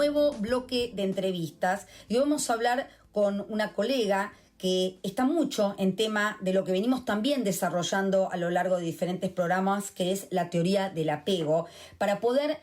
nuevo bloque de entrevistas y hoy vamos a hablar con una colega que está mucho en tema de lo que venimos también desarrollando a lo largo de diferentes programas, que es la teoría del apego, para poder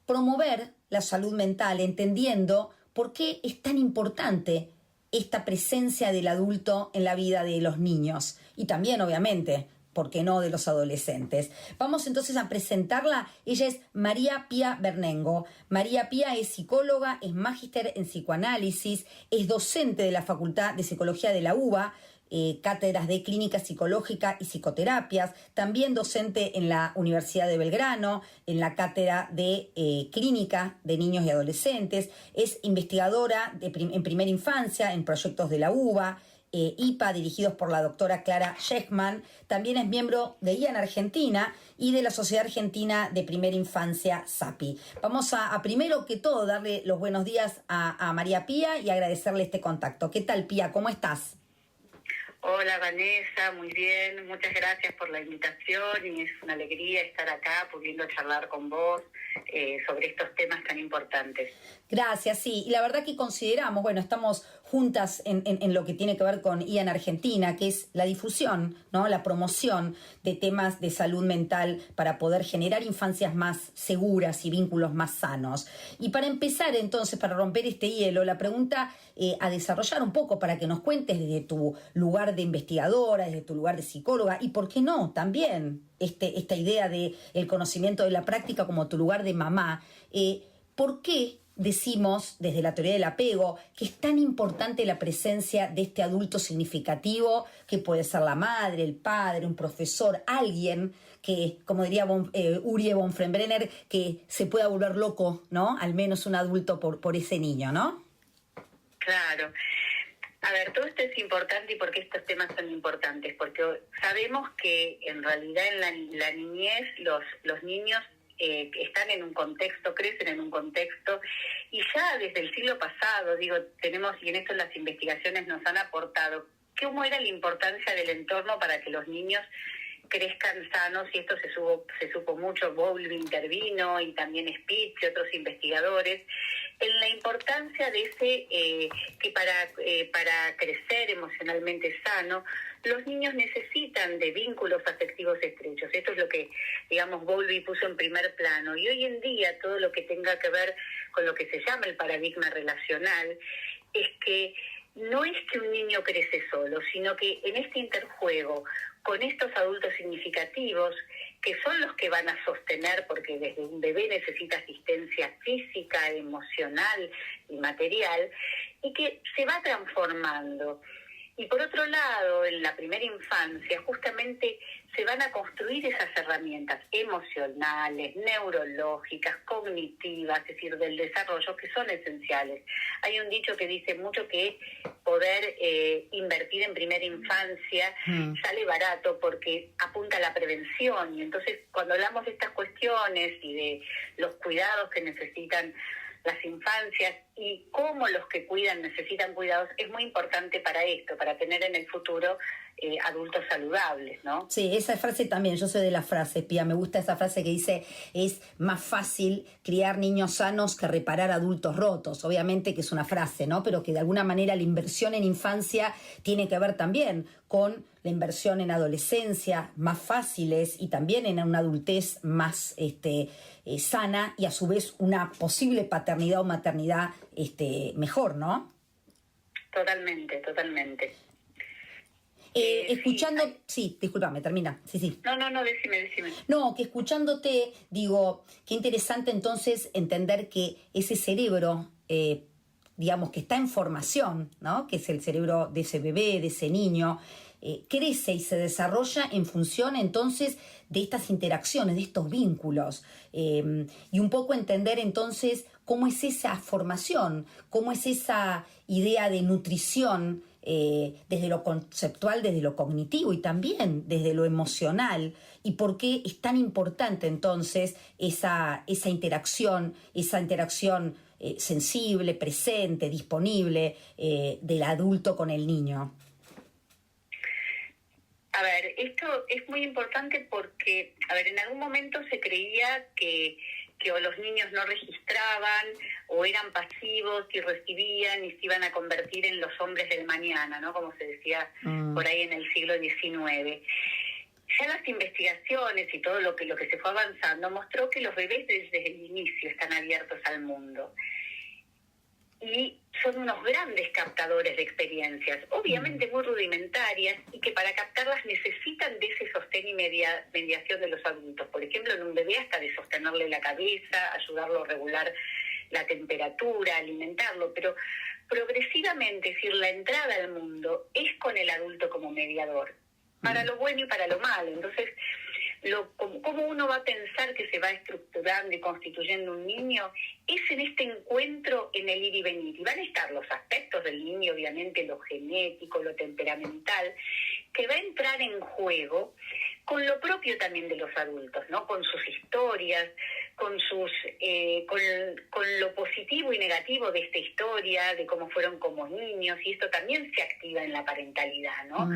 promover la salud mental, entendiendo por qué es tan importante esta presencia del adulto en la vida de los niños y también, obviamente, ¿por qué no?, de los adolescentes. Vamos entonces a presentarla. Ella es María Pía Bernengo. María Pía es psicóloga, es magíster en psicoanálisis, es docente de la Facultad de Psicología de la UBA, cátedras de clínica psicológica y psicoterapias, también docente en la Universidad de Belgrano, en la cátedra de clínica de niños y adolescentes, es investigadora en primera infancia en proyectos de la UBA, IPA, dirigidos por la doctora Clara Schechman. También es miembro de IAN Argentina y de la Sociedad Argentina de Primera Infancia, SAPI. Vamos a primero que todo darle los buenos días a María Pía y agradecerle este contacto. ¿Qué tal, Pía? ¿Cómo estás? Hola Vanessa, muy bien, muchas gracias por la invitación y es una alegría estar acá pudiendo charlar con vos sobre estos temas tan importantes. Gracias, sí, y la verdad que consideramos, bueno, estamos juntas en lo que tiene que ver con IAN Argentina, que es la difusión, ¿no?, la promoción de temas de salud mental para poder generar infancias más seguras y vínculos más sanos. Y para empezar entonces, para romper este hielo, la pregunta a desarrollar un poco para que nos cuentes desde tu lugar de investigadora, desde tu lugar de psicóloga y, ¿por qué no?, también esta idea de el conocimiento de la práctica como tu lugar de mamá. ¿Por qué decimos desde la teoría del apego que es tan importante la presencia de este adulto significativo, que puede ser la madre, el padre, un profesor, alguien que, como diría Urie von Frembrenner, que se pueda volver loco, ¿no? Al menos un adulto por ese niño, ¿no? Claro. A ver, todo esto es importante y por qué estos temas son importantes, porque sabemos que en realidad en la niñez los niños están en un contexto, crecen en un contexto, y ya desde el siglo pasado, tenemos, y en esto las investigaciones nos han aportado, cómo era la importancia del entorno para que los niños crezcan sanos, y esto se supo mucho. Bowlby intervino y también Spitz y otros investigadores en la importancia de que para crecer emocionalmente sano, los niños necesitan de vínculos afectivos estrechos. Esto es lo que, Bowlby puso en primer plano. Y hoy en día todo lo que tenga que ver con lo que se llama el paradigma relacional es que no es que un niño crece solo, sino que en este interjuego con estos adultos significativos, que son los que van a sostener, porque desde un bebé necesita asistencia física, emocional y material, y que se va transformando. Y por otro lado, en la primera infancia, justamente se van a construir esas herramientas emocionales, neurológicas, cognitivas, es decir, del desarrollo, que son esenciales. Hay un dicho que dice mucho que poder invertir en primera infancia sale barato porque apunta a la prevención. Y entonces, cuando hablamos de estas cuestiones y de los cuidados que necesitan las infancias y cómo los que cuidan necesitan cuidados, es muy importante para esto, para tener en el futuro adultos saludables, ¿no? Sí, esa frase también, yo soy de la frase, Pía, me gusta esa frase que dice, es más fácil criar niños sanos que reparar adultos rotos. Obviamente que es una frase, ¿no?, pero que de alguna manera la inversión en infancia tiene que ver también con la inversión en adolescencia más fáciles y también en una adultez más sana, y a su vez una posible paternidad o maternidad mejor, ¿no? Totalmente. Escuchando, sí, discúlpame, termina. Sí. No, decime. No, que escuchándote, digo, qué interesante entonces entender que ese cerebro, que está en formación, ¿no?, que es el cerebro de ese bebé, de ese niño, crece y se desarrolla en función entonces de estas interacciones, de estos vínculos, y un poco entender entonces cómo es esa formación, cómo es esa idea de nutrición, desde lo conceptual, desde lo cognitivo y también desde lo emocional, y por qué es tan importante entonces esa interacción sensible, presente, disponible, del adulto con el niño. A ver, esto es muy importante porque, en algún momento se creía que que o los niños no registraban o eran pasivos y recibían y se iban a convertir en los hombres del mañana, ¿no? Como se decía por ahí en el siglo XIX. Ya las investigaciones y todo lo que se fue avanzando mostró que los bebés desde el inicio están abiertos al mundo y son unos grandes captadores de experiencias, obviamente muy rudimentarias, y que para captarlas necesitan de ese sostén y mediación de los adultos. Por ejemplo, en un bebé hasta de sostenerle la cabeza, ayudarlo a regular la temperatura, alimentarlo, pero progresivamente, es decir, la entrada al mundo es con el adulto como mediador, para lo bueno y para lo malo. Entonces, cómo uno va a pensar que se va estructurando y constituyendo un niño es en este encuentro, en el ir y venir. Y van a estar los aspectos del niño, obviamente lo genético, lo temperamental, que va a entrar en juego con lo propio también de los adultos, ¿no? Con sus historias, con lo positivo y negativo de esta historia, de cómo fueron como niños, y esto también se activa en la parentalidad, ¿no?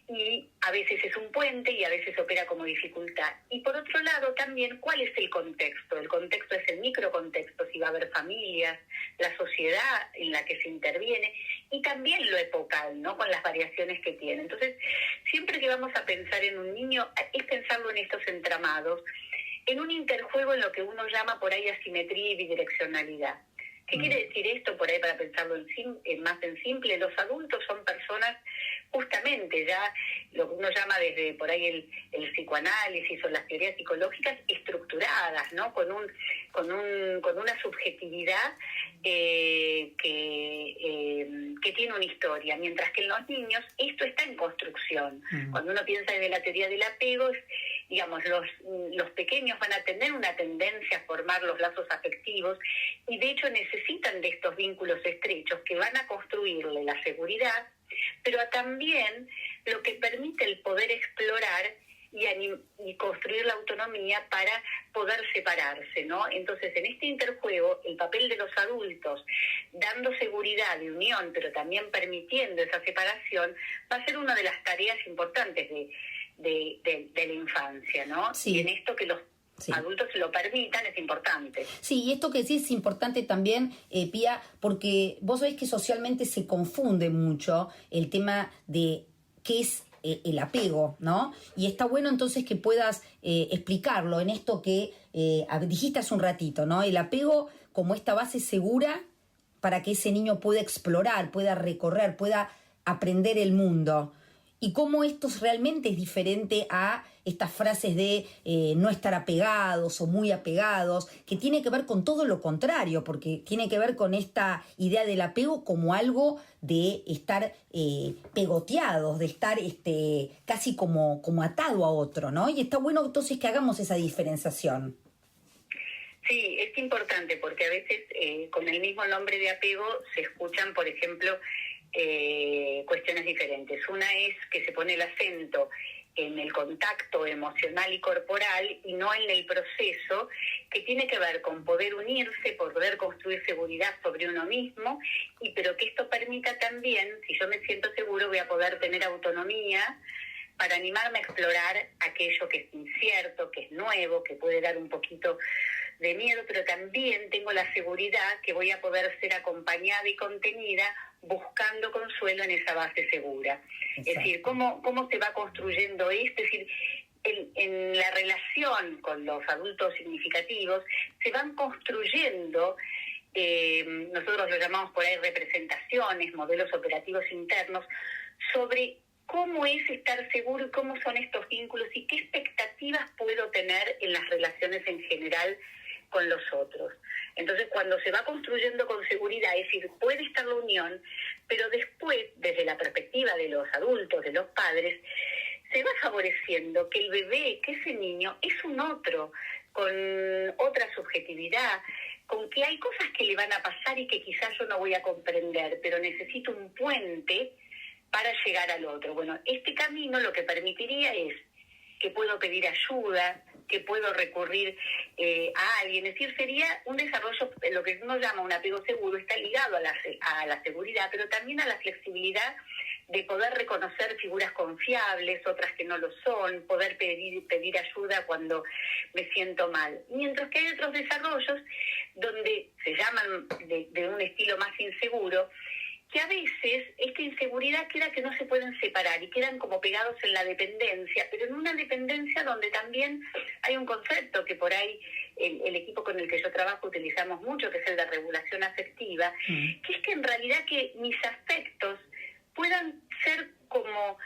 Y a veces es un puente y a veces opera como dificultad. Y por otro lado también, ¿cuál es el contexto? El contexto es el microcontexto, si va a haber familias, la sociedad en la que se interviene, y también lo epocal, ¿no? Con las variaciones que tiene. Entonces, siempre que vamos a pensar en un niño, es pensarlo en estos entramados, en un interjuego en lo que uno llama por ahí asimetría y bidireccionalidad. ¿Qué quiere decir esto por ahí para pensarlo más en simple? Los adultos son personas, justamente ya lo que uno llama desde por ahí el psicoanálisis o las teorías psicológicas, estructuradas, ¿no? Con una subjetividad que tiene una historia, mientras que en los niños esto está en construcción. Cuando uno piensa desde la teoría del apego, digamos, los pequeños van a tener una tendencia a formar los lazos afectivos y de hecho necesitan de estos vínculos estrechos que van a construirle la seguridad, pero también lo que permite el poder explorar y construir la autonomía para poder separarse, ¿no? Entonces, en este interjuego, el papel de los adultos, dando seguridad de unión, pero también permitiendo esa separación, va a ser una de las tareas importantes de la infancia, ¿no? Sí. Y en esto que los adultos lo permitan es importante. Sí, y esto que sí es importante también, Pía, porque vos sabés que socialmente se confunde mucho el tema de qué es el apego, ¿no? Y está bueno entonces que puedas explicarlo en esto que dijiste hace un ratito, ¿no? El apego como esta base segura para que ese niño pueda explorar, pueda recorrer, pueda aprender el mundo. Y cómo esto realmente es diferente a estas frases de no estar apegados o muy apegados, que tiene que ver con todo lo contrario, porque tiene que ver con esta idea del apego como algo de estar pegoteados, de estar casi como atado a otro, ¿no? Y está bueno entonces que hagamos esa diferenciación. Sí, es importante porque a veces con el mismo nombre de apego se escuchan, por ejemplo, cuestiones diferentes. Una es que se pone el acento en el contacto emocional y corporal y no en el proceso, que tiene que ver con poder unirse, poder construir seguridad sobre uno mismo, pero que esto permita también, si yo me siento seguro, voy a poder tener autonomía para animarme a explorar aquello que es incierto, que es nuevo, que puede dar un poquito de miedo, pero también tengo la seguridad que voy a poder ser acompañada y contenida buscando consuelo en esa base segura. Exacto. Es decir, ¿cómo se va construyendo esto? Es decir, en la relación con los adultos significativos se van construyendo, nosotros lo llamamos por ahí representaciones, modelos operativos internos, sobre cómo es estar seguro y cómo son estos vínculos y qué expectativas puedo tener en las relaciones en general con los otros. Entonces, cuando se va construyendo con seguridad, es decir, puede estar la unión, pero después, desde la perspectiva de los adultos, de los padres, se va favoreciendo que el bebé, que ese niño, es un otro, con otra subjetividad, con que hay cosas que le van a pasar y que quizás yo no voy a comprender, pero necesito un puente para llegar al otro. Bueno, este camino lo que permitiría es que puedo pedir ayuda, que puedo recurrir a alguien. Es decir, sería un desarrollo, lo que uno llama un apego seguro, está ligado a la seguridad, pero también a la flexibilidad de poder reconocer figuras confiables, otras que no lo son, poder pedir ayuda cuando me siento mal. Mientras que hay otros desarrollos donde se llaman de un estilo más inseguro, que a veces esta inseguridad queda que no se pueden separar y quedan como pegados en la dependencia, pero en una dependencia donde también hay un concepto que por ahí el equipo con el que yo trabajo utilizamos mucho, que es el de regulación afectiva, que es que en realidad que mis afectos puedan ser como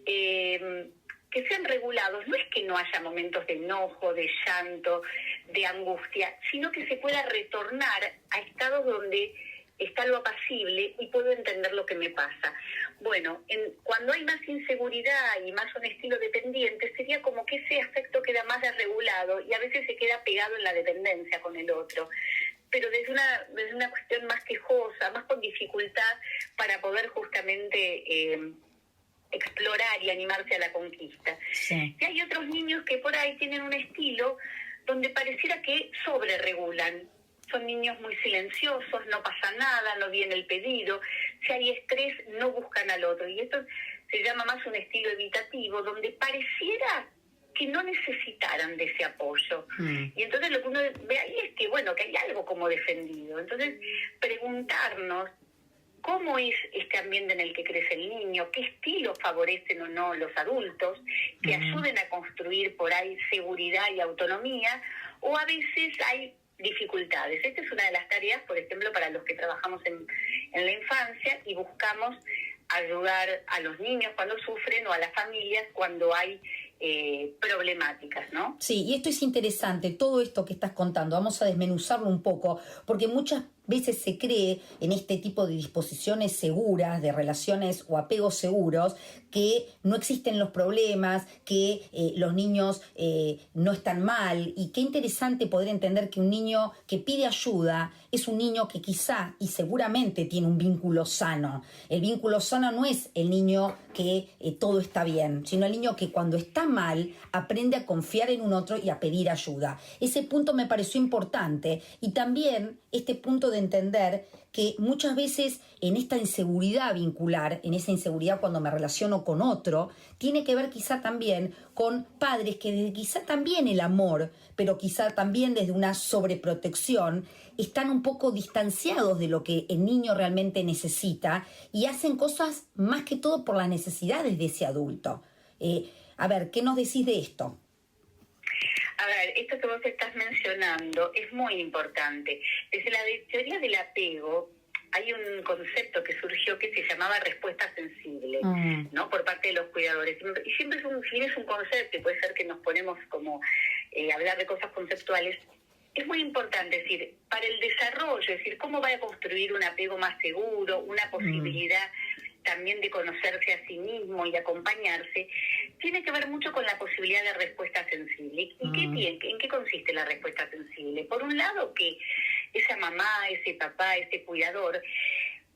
que sean regulados. No es que no haya momentos de enojo, de llanto, de angustia, sino que se pueda retornar a estados donde está lo apacible y puedo entender lo que me pasa. Bueno, cuando hay más inseguridad y más un estilo dependiente, sería como que ese afecto queda más desregulado y a veces se queda pegado en la dependencia con el otro, pero desde una cuestión más quejosa, más con dificultad para poder justamente explorar y animarse a la conquista. Sí. Y hay otros niños que por ahí tienen un estilo donde pareciera que sobreregulan. Son niños muy silenciosos, no pasa nada, no viene el pedido. Si hay estrés, no buscan al otro. Y esto se llama más un estilo evitativo, donde pareciera que no necesitaran de ese apoyo. Y entonces lo que uno ve ahí es que, bueno, que hay algo como defendido. Entonces, preguntarnos cómo es este ambiente en el que crece el niño, qué estilos favorecen o no los adultos, que ayuden a construir por ahí seguridad y autonomía, o a veces hay dificultades. Esta es una de las tareas, por ejemplo, para los que trabajamos en la infancia y buscamos ayudar a los niños cuando sufren o a las familias cuando hay problemáticas, ¿no? Sí, y esto es interesante, todo esto que estás contando, vamos a desmenuzarlo un poco, porque muchas veces se cree en este tipo de disposiciones seguras, de relaciones o apegos seguros, que no existen los problemas, que los niños no están mal, y qué interesante poder entender que un niño que pide ayuda es un niño que quizá y seguramente tiene un vínculo sano. El vínculo sano no es el niño que todo está bien, sino el niño que cuando está mal aprende a confiar en un otro y a pedir ayuda. Ese punto me pareció importante, y también este punto de entender que muchas veces en esta inseguridad vincular, en esa inseguridad cuando me relaciono con otro, tiene que ver quizá también con padres que desde quizá también el amor, pero quizá también desde una sobreprotección, están un poco distanciados de lo que el niño realmente necesita y hacen cosas más que todo por las necesidades de ese adulto. A ver, ¿qué nos decís de esto? A ver, esto que vos estás mencionando es muy importante. Desde la teoría del apego hay un concepto que surgió que se llamaba respuesta sensible, ¿no? Por parte de los cuidadores. Y siempre es un concepto, y puede ser que nos ponemos como a hablar de cosas conceptuales. Es muy importante, es decir, para el desarrollo, es decir, cómo va a construir un apego más seguro, una posibilidad también de conocerse a sí mismo y acompañarse, tiene que ver mucho con la posibilidad de respuesta sensible. ¿Y en qué consiste la respuesta sensible? Por un lado, que esa mamá, ese papá, ese cuidador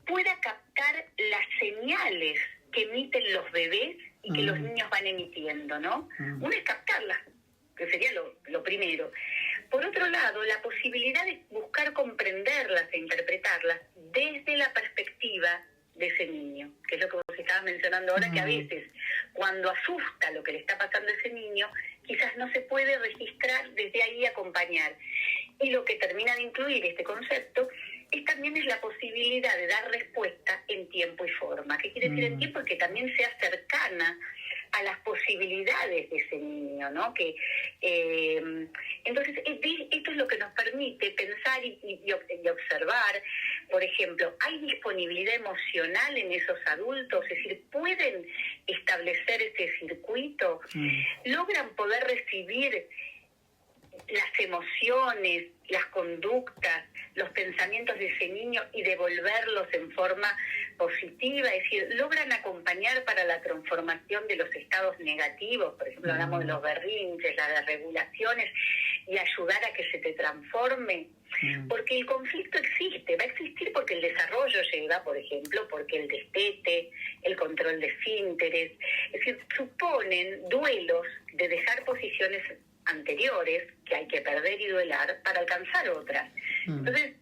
pueda captar las señales que emiten los bebés y que los niños van emitiendo, ¿no? Una es captarlas, que sería lo primero. Por otro lado, la posibilidad de buscar comprenderlas e interpretarlas desde la perspectiva de ese niño, que es lo que vos estabas mencionando ahora, que a veces cuando asusta lo que le está pasando a ese niño, quizás no se puede registrar desde ahí, acompañar. Y lo que termina de incluir este concepto es la posibilidad de dar respuesta en tiempo y forma. ¿Qué quiere decir en tiempo? Que también sea cercana a las posibilidades de ese niño, ¿no? Entonces, esto es lo que nos permite pensar y observar. Por ejemplo, ¿hay disponibilidad emocional en esos adultos? Es decir, ¿pueden establecer este circuito? ¿Logran poder recibir las emociones, las conductas, los pensamientos de ese niño y devolverlos en forma positiva? Es decir, ¿logran acompañar para la transformación de los estados negativos? Por ejemplo, hablamos de los berrinches, las desregulaciones, y ayudar a que se te transforme. Porque el conflicto existe, va a existir porque el desarrollo llega, por ejemplo, porque el destete, el control de esfínteres, es decir, suponen duelos de dejar posiciones anteriores que hay que perder y duelar para alcanzar otras. Entonces,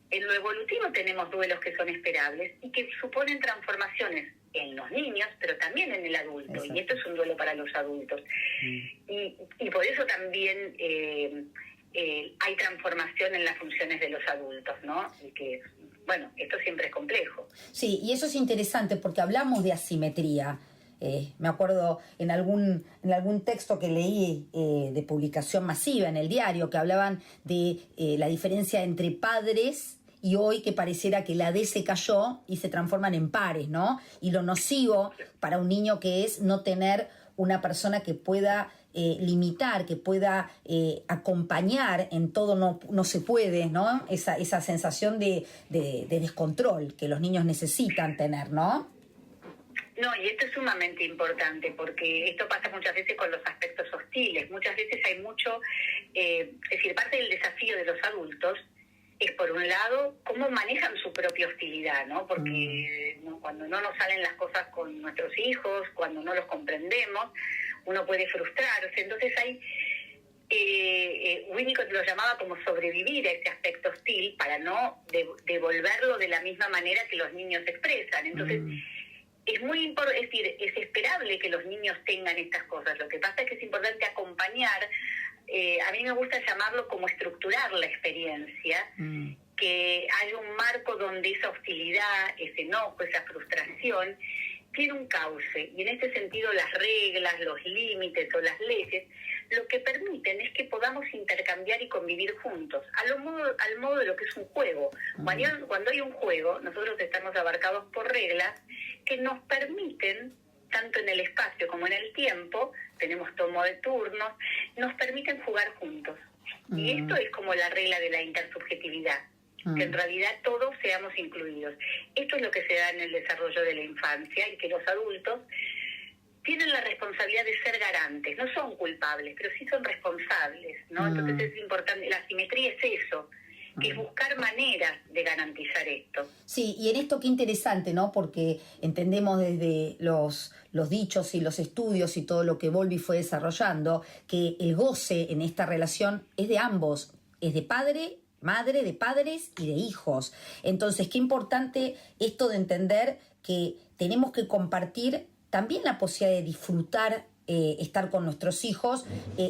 en lo evolutivo tenemos duelos que son esperables y que suponen transformaciones en los niños, pero también en el adulto. Exacto. Y esto es un duelo para los adultos. Y por eso también hay transformación en las funciones de los adultos, ¿no? Y que, bueno, esto siempre es complejo. Sí, y eso es interesante porque hablamos de asimetría. Me acuerdo en algún texto que leí de publicación masiva en el diario que hablaban de la diferencia entre padres y hoy que pareciera que la D se cayó y se transforman en pares, ¿no? Y lo nocivo para un niño que es no tener una persona que pueda limitar, que pueda acompañar en todo no se puede, ¿no? Esa sensación de descontrol que los niños necesitan tener, ¿no? No, y esto es sumamente importante porque esto pasa muchas veces con los aspectos hostiles. Muchas veces hay mucho, es decir, parte del desafío de los adultos es, por un lado, cómo manejan su propia hostilidad, ¿no? Porque cuando no nos salen las cosas con nuestros hijos, cuando no los comprendemos, uno puede frustrarse. Entonces hay, Winnicott lo llamaba como sobrevivir a ese aspecto hostil para no devolverlo de la misma manera que los niños expresan. Entonces, es muy importante, es decir, es esperable que los niños tengan estas cosas. Lo que pasa es que es importante acompañar, a mí me gusta llamarlo como estructurar la experiencia, que haya un marco donde esa hostilidad, ese enojo, esa frustración, tiene un cauce. Y en este sentido las reglas, los límites o las leyes, lo que permiten es que podamos intercambiar y convivir juntos, al modo de lo que es un juego. Cuando hay un juego, nosotros estamos abarcados por reglas que nos permiten, tanto en el espacio como en el tiempo, tenemos tomo de turnos, nos permiten jugar juntos. Y esto es como la regla de la intersubjetividad, que en realidad todos seamos incluidos. Esto es lo que se da en el desarrollo de la infancia y que los adultos tienen la responsabilidad de ser garantes. No son culpables, pero sí son responsables, ¿no? Entonces es importante, la simetría es eso, que es buscar maneras de garantizar esto. Sí, y en esto qué interesante, ¿no? Porque entendemos desde los dichos y los estudios y todo lo que Bowlby fue desarrollando, que el goce en esta relación es de ambos, es de padre, madre, de padres y de hijos. Entonces, qué importante esto de entender que tenemos que compartir también la posibilidad de disfrutar estar con nuestros hijos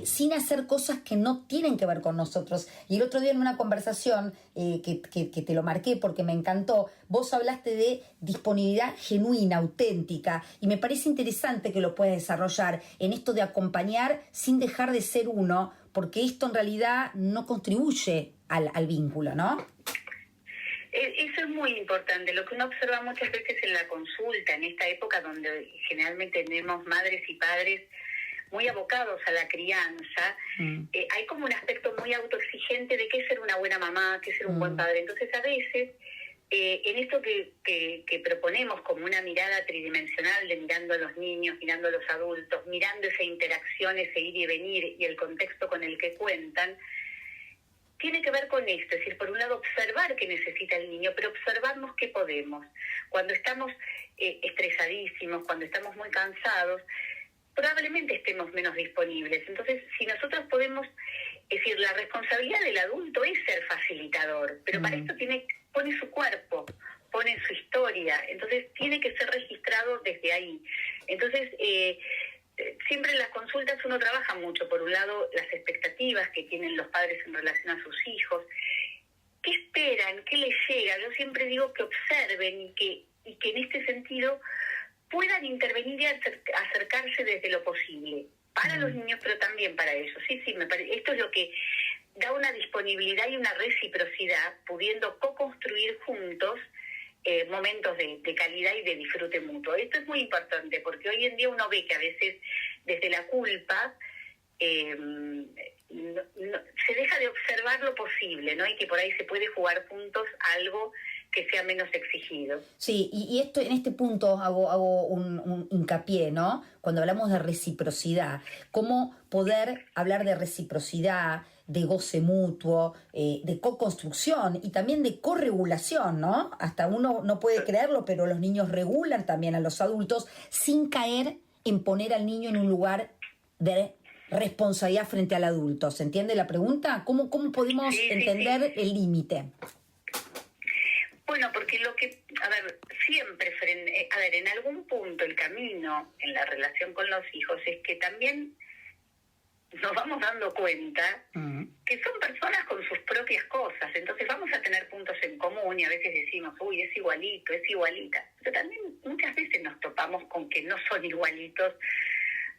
sin hacer cosas que no tienen que ver con nosotros. Y el otro día en una conversación que te lo marqué porque me encantó, vos hablaste de disponibilidad genuina, auténtica, y me parece interesante que lo puedas desarrollar en esto de acompañar sin dejar de ser uno, porque esto en realidad no contribuye al vínculo, ¿no? Eso es muy importante. Lo que uno observa muchas veces en la consulta, en esta época donde generalmente tenemos madres y padres muy abocados a la crianza, hay como un aspecto muy autoexigente de qué es ser una buena mamá, qué es ser un buen padre. Entonces, a veces, en esto que proponemos como una mirada tridimensional de mirando a los niños, mirando a los adultos, mirando esa interacción, ese ir y venir y el contexto con el que cuentan, tiene que ver con esto, es decir, por un lado observar qué necesita el niño, pero observarnos qué podemos. Cuando estamos estresadísimos, cuando estamos muy cansados, probablemente estemos menos disponibles. Entonces, si nosotros podemos, es decir, la responsabilidad del adulto es ser facilitador, pero para esto pone su cuerpo, pone su historia, entonces tiene que ser registrado desde ahí. Entonces, siempre en las consultas uno trabaja mucho, por un lado, las expectativas que tienen los padres en relación a sus hijos, qué esperan, qué les llega. Yo siempre digo que observen y que en este sentido puedan intervenir y acercarse desde lo posible, para los niños, pero también para ellos. Sí, me parece, esto es lo que da una disponibilidad y una reciprocidad, pudiendo co-construir juntos momentos de calidad y de disfrute mutuo. Esto es muy importante porque hoy en día uno ve que a veces desde la culpa se deja de observar lo posible, ¿no? Y que por ahí se puede jugar juntos algo que sea menos exigido. Sí, y esto en este punto hago un hincapié, ¿no? Cuando hablamos de reciprocidad, cómo poder hablar de reciprocidad, de goce mutuo, de co-construcción y también de corregulación, ¿no? Hasta uno no puede creerlo, pero los niños regulan también a los adultos sin caer en poner al niño en un lugar de responsabilidad frente al adulto. ¿Se entiende la pregunta? ¿Cómo podemos entender el límite? lo que, a ver, siempre, en algún punto el camino en la relación con los hijos es que también nos vamos dando cuenta que son personas con sus propias cosas, entonces vamos a tener puntos en común y a veces decimos, uy, es igualito, es igualita, pero también muchas veces nos topamos con que no son igualitos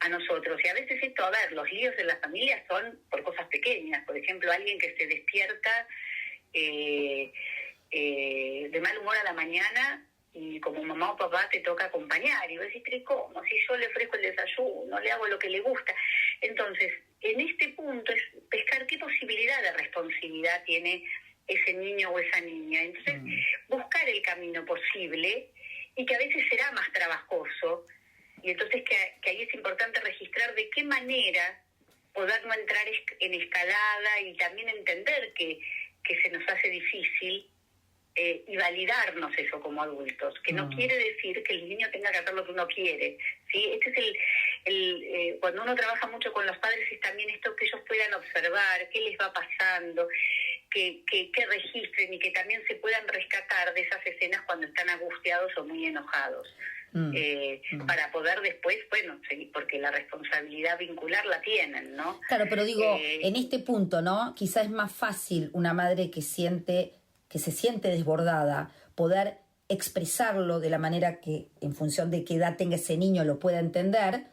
a nosotros, y a veces esto, a ver, los líos en la familia son por cosas pequeñas, por ejemplo, alguien que se despierta de mal humor a la mañana y como mamá o papá te toca acompañar, y vos decís, pero ¿cómo? Si yo le ofrezco el desayuno, le hago lo que le gusta. Entonces, en este punto es pescar qué posibilidad de responsabilidad tiene ese niño o esa niña. Entonces, buscar el camino posible, y que a veces será más trabajoso, y entonces que ahí es importante registrar de qué manera poder no entrar en escalada, y también entender que se nos hace difícil, y validarnos eso como adultos, que no quiere decir que el niño tenga que hacer lo que uno quiere, ¿sí? Este es cuando uno trabaja mucho con los padres, es también esto, que ellos puedan observar qué les va pasando, que registren, y que también se puedan rescatar de esas escenas cuando están angustiados o muy enojados. Para poder después, bueno, seguir, porque la responsabilidad vincular la tienen, ¿no? Claro, pero digo, en este punto, ¿no? Quizás es más fácil una madre que se siente desbordada, poder expresarlo de la manera que, en función de qué edad tenga ese niño, lo pueda entender.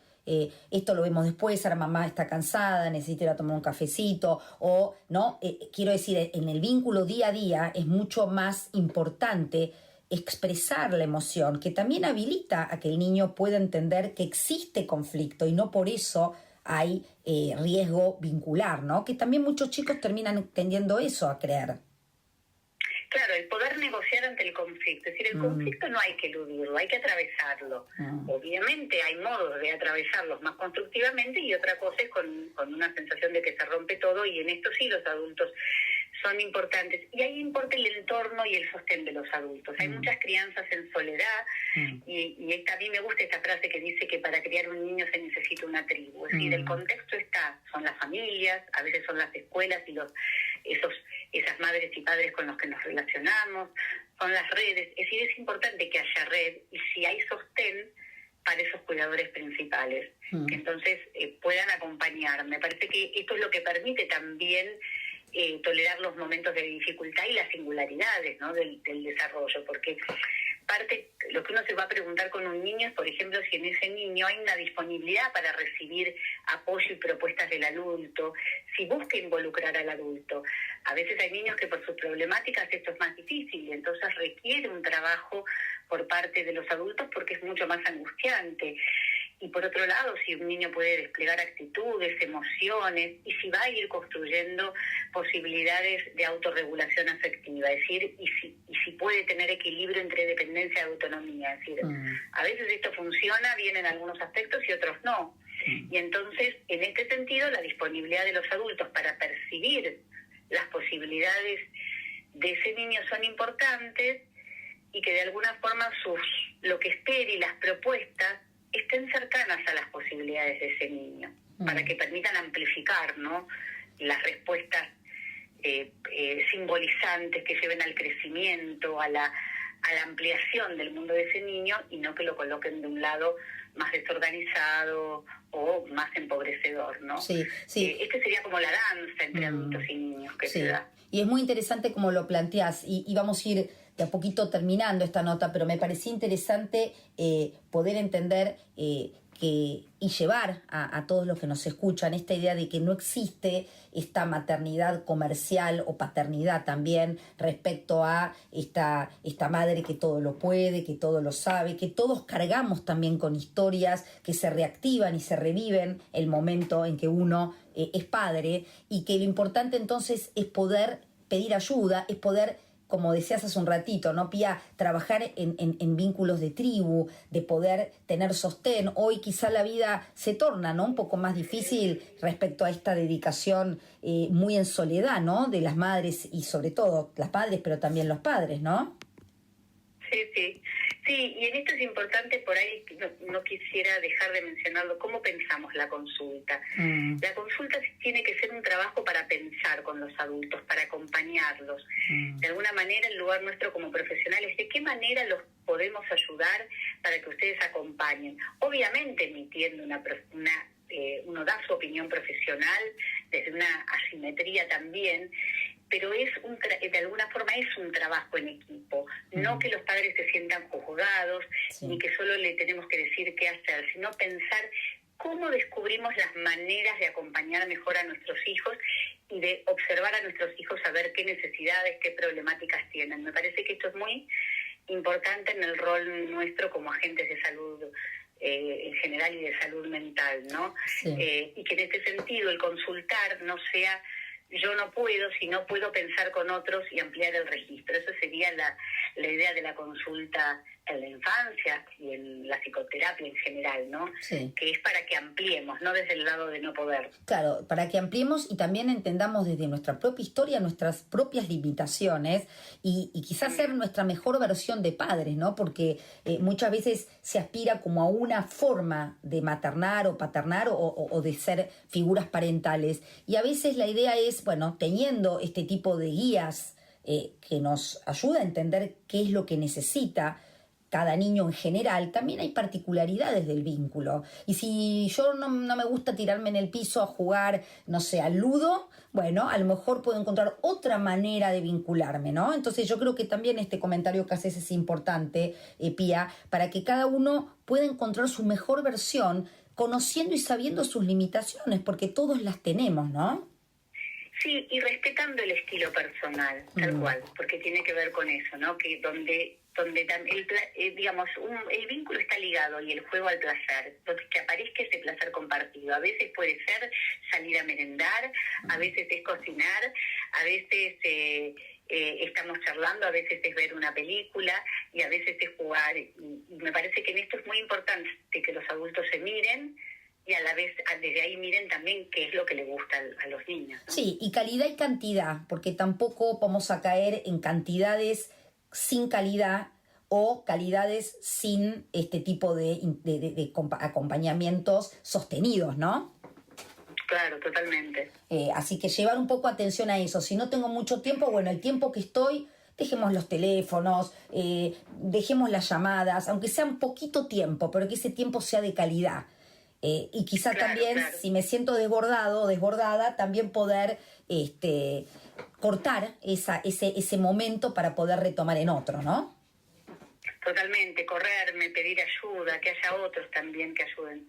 Esto lo vemos después, ahora mamá está cansada, necesita ir a tomar un cafecito, o no, quiero decir, en el vínculo día a día es mucho más importante expresar la emoción, que también habilita a que el niño pueda entender que existe conflicto y no por eso hay riesgo vincular, ¿no? Que también muchos chicos terminan tendiendo eso a creer. Claro, el poder negociar ante el conflicto. Es decir, el conflicto no hay que eludirlo, hay que atravesarlo. Obviamente hay modos de atravesarlos más constructivamente, y otra cosa es con una sensación de que se rompe todo, y en esto sí los adultos son importantes. Y ahí importa el entorno y el sostén de los adultos. Hay muchas crianzas en soledad, y a mí me gusta esta frase que dice que para criar un niño se necesita una tribu. Es decir, el contexto son las familias, a veces son las escuelas y esas madres y padres con los que nos relacionamos, son las redes. Es decir, es importante que haya red, y si hay sostén para esos cuidadores principales, que entonces puedan acompañar. Me parece que esto es lo que permite también tolerar los momentos de dificultad y las singularidades, ¿no? del desarrollo, porque lo que uno se va a preguntar con un niño es, por ejemplo, si en ese niño hay una disponibilidad para recibir apoyo y propuestas del adulto, si busca involucrar al adulto. A veces hay niños que por sus problemáticas esto es más difícil, entonces requiere un trabajo por parte de los adultos porque es mucho más angustiante. Y por otro lado, si un niño puede desplegar actitudes, emociones, y si va a ir construyendo posibilidades de autorregulación afectiva, es decir, y si puede tener equilibrio entre dependencia y autonomía. Es decir, a veces esto funciona bien en algunos aspectos y otros no. Y entonces, en este sentido, la disponibilidad de los adultos para percibir las posibilidades de ese niño son importantes, y que de alguna forma lo que espera y las propuestas estén cercanas a las posibilidades de ese niño, para que permitan amplificar, ¿no?, las respuestas simbolizantes que lleven al crecimiento, a la ampliación del mundo de ese niño, y no que lo coloquen de un lado más desorganizado o más empobrecedor, ¿no? Sí. Este sería como la danza entre adultos y niños que se da. Y es muy interesante como lo planteás, y vamos a ir de a poquito terminando esta nota, pero me parecía interesante poder entender y llevar a todos los que nos escuchan esta idea de que no existe esta maternidad comercial o paternidad también respecto a esta madre que todo lo puede, que todo lo sabe, que todos cargamos también con historias que se reactivan y se reviven el momento en que uno es padre, y que lo importante entonces es poder pedir ayuda, es poder, como decías hace un ratito, ¿no, Pía? Trabajar en vínculos de tribu, de poder tener sostén. Hoy quizá la vida se torna, ¿no?, un poco más difícil respecto a esta dedicación muy en soledad, ¿no?, de las madres, y sobre todo las madres, pero también los padres, ¿no? Sí, Sí, y en esto es importante, por ahí no quisiera dejar de mencionarlo, cómo pensamos la consulta. La consulta tiene que ser un trabajo para pensar con los adultos, para acompañarlos. De alguna manera, el lugar nuestro como profesionales, ¿de qué manera los podemos ayudar para que ustedes acompañen? Obviamente emitiendo uno da su opinión profesional desde una asimetría también, pero de alguna forma es un trabajo en equipo, no que los padres se sientan juzgados, ni que solo le tenemos que decir qué hacer, sino pensar cómo descubrimos las maneras de acompañar mejor a nuestros hijos y de observar a nuestros hijos a ver qué necesidades, qué problemáticas tienen. Me parece que esto es muy importante en el rol nuestro como agentes de salud en general y de salud mental, ¿no? Sí. Y que en este sentido el consultar no sea yo no puedo, sino puedo pensar con otros y ampliar el registro. Eso sería la idea de la consulta en la infancia y en la psicoterapia en general, ¿no? Sí. Que es para que ampliemos, no desde el lado de no poder. Claro, para que ampliemos y también entendamos desde nuestra propia historia nuestras propias limitaciones y quizás ser nuestra mejor versión de padres, ¿no? Porque muchas veces se aspira como a una forma de maternar o paternar o de ser figuras parentales. Y a veces la idea es, bueno, teniendo este tipo de guías que nos ayuda a entender qué es lo que necesita cada niño en general, también hay particularidades del vínculo. Y si yo no me gusta tirarme en el piso a jugar, no sé, al ludo, bueno, a lo mejor puedo encontrar otra manera de vincularme, ¿no? Entonces yo creo que también este comentario que haces es importante, Pía, para que cada uno pueda encontrar su mejor versión, conociendo y sabiendo sus limitaciones, porque todos las tenemos, ¿no? Sí, y respetando el estilo personal, tal cual, porque tiene que ver con eso, ¿no? Que donde digamos, el vínculo está ligado y el juego al placer, que aparezca ese placer compartido. A veces puede ser salir a merendar, a veces es cocinar, a veces estamos charlando, a veces es ver una película y a veces es jugar. Y me parece que en esto es muy importante que los adultos se miren y a la vez desde ahí miren también qué es lo que le gusta a los niños, ¿no? Sí, y calidad y cantidad, porque tampoco vamos a caer en cantidades sin calidad o calidades sin este tipo de acompañamientos sostenidos, ¿no? Claro, totalmente. Así que llevar un poco atención a eso. Si no tengo mucho tiempo, bueno, el tiempo que estoy, dejemos los teléfonos, dejemos las llamadas, aunque sea un poquito tiempo, pero que ese tiempo sea de calidad. Y quizá también, si me siento desbordado o desbordada, también poder cortar ese momento para poder retomar en otro, ¿no? Totalmente, correrme, pedir ayuda, que haya otros también que ayuden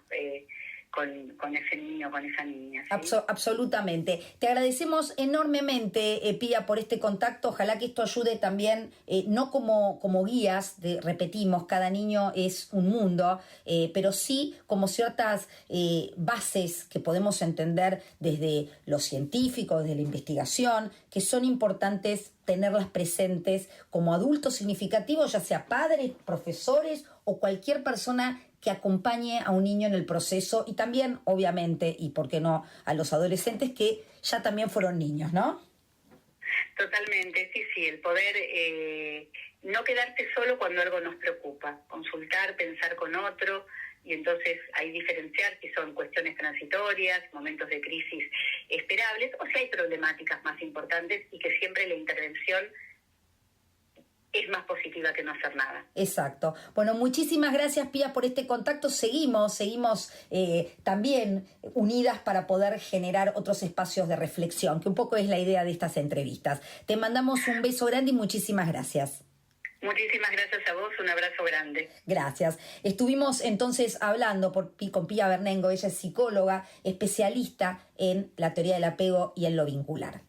con ese niño, con esa niña, ¿sí? Absolutamente. Te agradecemos enormemente, Pía, por este contacto. Ojalá que esto ayude también, no como guías, repetimos, cada niño es un mundo, pero sí como ciertas bases que podemos entender desde lo científico, desde la investigación, que son importantes tenerlas presentes como adultos significativos, ya sea padres, profesores o cualquier persona que acompañe a un niño en el proceso y también, obviamente, y por qué no, a los adolescentes que ya también fueron niños, ¿no? Totalmente, sí, el poder no quedarse solo cuando algo nos preocupa, consultar, pensar con otro y entonces ahí diferenciar si son cuestiones transitorias, momentos de crisis esperables o si hay problemáticas más importantes y que siempre la intervención es más positiva que no hacer nada. Exacto. Bueno, muchísimas gracias, Pía, por este contacto. Seguimos también unidas para poder generar otros espacios de reflexión, que un poco es la idea de estas entrevistas. Te mandamos un beso grande y muchísimas gracias. Muchísimas gracias a vos, un abrazo grande. Gracias. Estuvimos entonces hablando con Pía Bernengo, ella es psicóloga, especialista en la teoría del apego y en lo vincular.